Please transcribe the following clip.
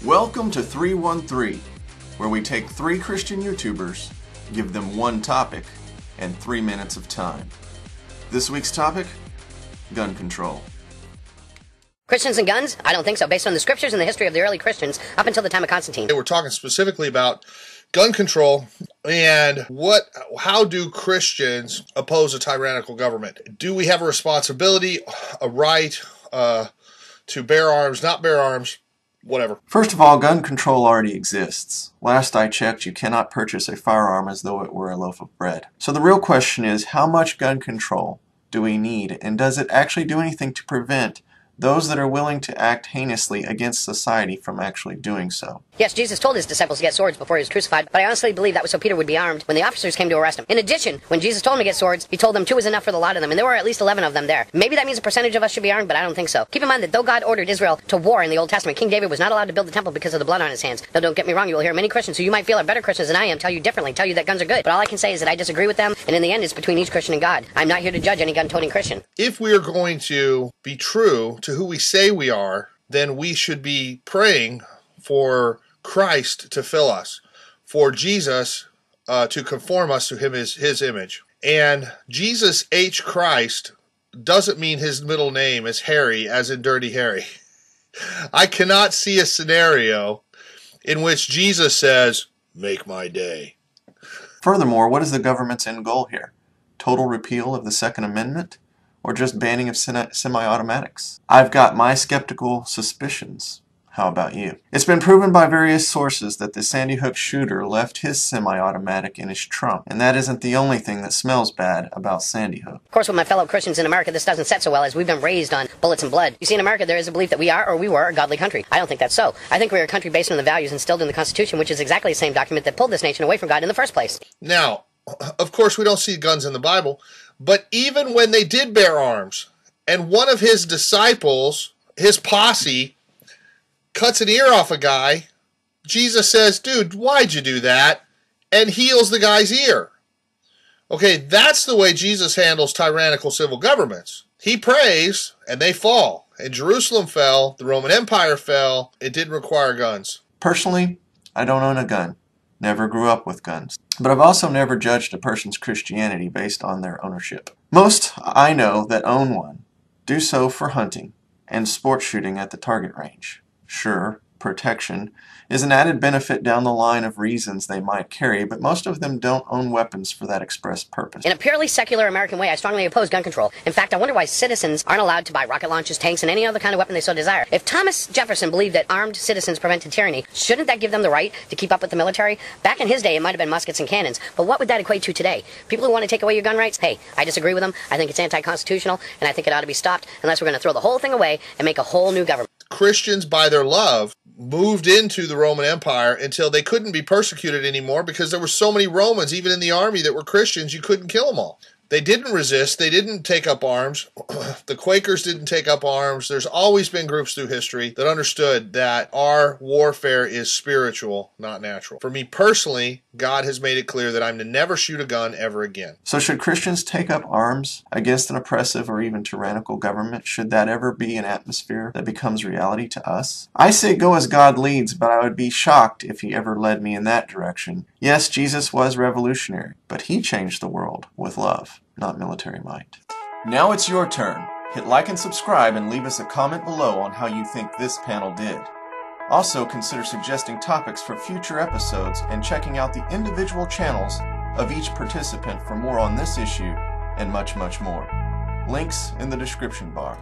Welcome to 313, where we take 3 Christian YouTubers, give them one topic, and 3 minutes of time. This week's topic, gun control. Christians and guns? I don't think so, based on the scriptures and the history of the early Christians up until the time of Constantine. We're talking specifically about gun control and how do Christians oppose a tyrannical government? Do we have a responsibility, a right to bear arms, not bear arms? Whatever. First of all, gun control already exists. Last I checked, you cannot purchase a firearm as though it were a loaf of bread. So the real question is, how much gun control do we need, and does it actually do anything to prevent those that are willing to act heinously against society from actually doing so? Yes, Jesus told his disciples to get swords before he was crucified, but I honestly believe that was so Peter would be armed when the officers came to arrest him. In addition, when Jesus told him to get swords, he told them 2 was enough for the lot of them, and there were at least 11 of them there. Maybe that means a percentage of us should be armed, but I don't think so. Keep in mind that though God ordered Israel to war in the Old Testament, King David was not allowed to build the temple because of the blood on his hands. Now, don't get me wrong, you will hear many Christians who you might feel are better Christians than I am tell you differently, tell you that guns are good. But all I can say is that I disagree with them, and in the end, it's between each Christian and God. I'm not here to judge any gun-toting Christian. If we are going to be true to who we say we are, then we should be praying for Christ to fill us, for Jesus to conform us to his image. And Jesus H. Christ doesn't mean his middle name is Harry, as in Dirty Harry. I cannot see a scenario in which Jesus says, "Make my day." Furthermore, what is the government's end goal here? Total repeal of the Second Amendment? Or just banning of semi-automatics? I've got my skeptical suspicions. How about you? It's been proven by various sources that the Sandy Hook shooter left his semi-automatic in his trunk, and that isn't the only thing that smells bad about Sandy Hook. Of course, with my fellow Christians in America, this doesn't set so well, as we've been raised on bullets and blood. You see, in America, there is a belief that we are, or we were, a godly country. I don't think that's so. I think we're a country based on the values instilled in the Constitution, which is exactly the same document that pulled this nation away from God in the first place. Now, of course, we don't see guns in the Bible, but even when they did bear arms, and one of his disciples, his posse, cuts an ear off a guy, Jesus says, "Dude, why'd you do that?" and heals the guy's ear. Okay, that's the way Jesus handles tyrannical civil governments. He prays, and they fall. And Jerusalem fell, the Roman Empire fell, it didn't require guns. Personally, I don't own a gun. Never grew up with guns. But I've also never judged a person's Christianity based on their ownership. Most I know that own one do so for hunting and sport shooting at the target range. Sure, protection is an added benefit down the line of reasons they might carry, but most of them don't own weapons for that express purpose. In a purely secular American way, I strongly oppose gun control. In fact, I wonder why citizens aren't allowed to buy rocket launchers, tanks, and any other kind of weapon they so desire. If Thomas Jefferson believed that armed citizens prevented tyranny, shouldn't that give them the right to keep up with the military? Back in his day, it might have been muskets and cannons, but what would that equate to today? People who want to take away your gun rights? Hey, I disagree with them. I think it's anti-constitutional, and I think it ought to be stopped unless we're going to throw the whole thing away and make a whole new government. Christians, by their love, moved into the Roman Empire until they couldn't be persecuted anymore because there were so many Romans, even in the army, that were Christians, you couldn't kill them all. They didn't resist. They didn't take up arms. The Quakers didn't take up arms. There's always been groups through history that understood that our warfare is spiritual, not natural. For me personally, God has made it clear that I'm to never shoot a gun ever again. So should Christians take up arms against an oppressive or even tyrannical government? Should that ever be an atmosphere that becomes reality to us? I say go as God leads, but I would be shocked if he ever led me in that direction. Yes, Jesus was revolutionary, but he changed the world with love, not military might. Now it's your turn. Hit like and subscribe and leave us a comment below on how you think this panel did. Also, consider suggesting topics for future episodes and checking out the individual channels of each participant for more on this issue and much, much more. Links in the description bar.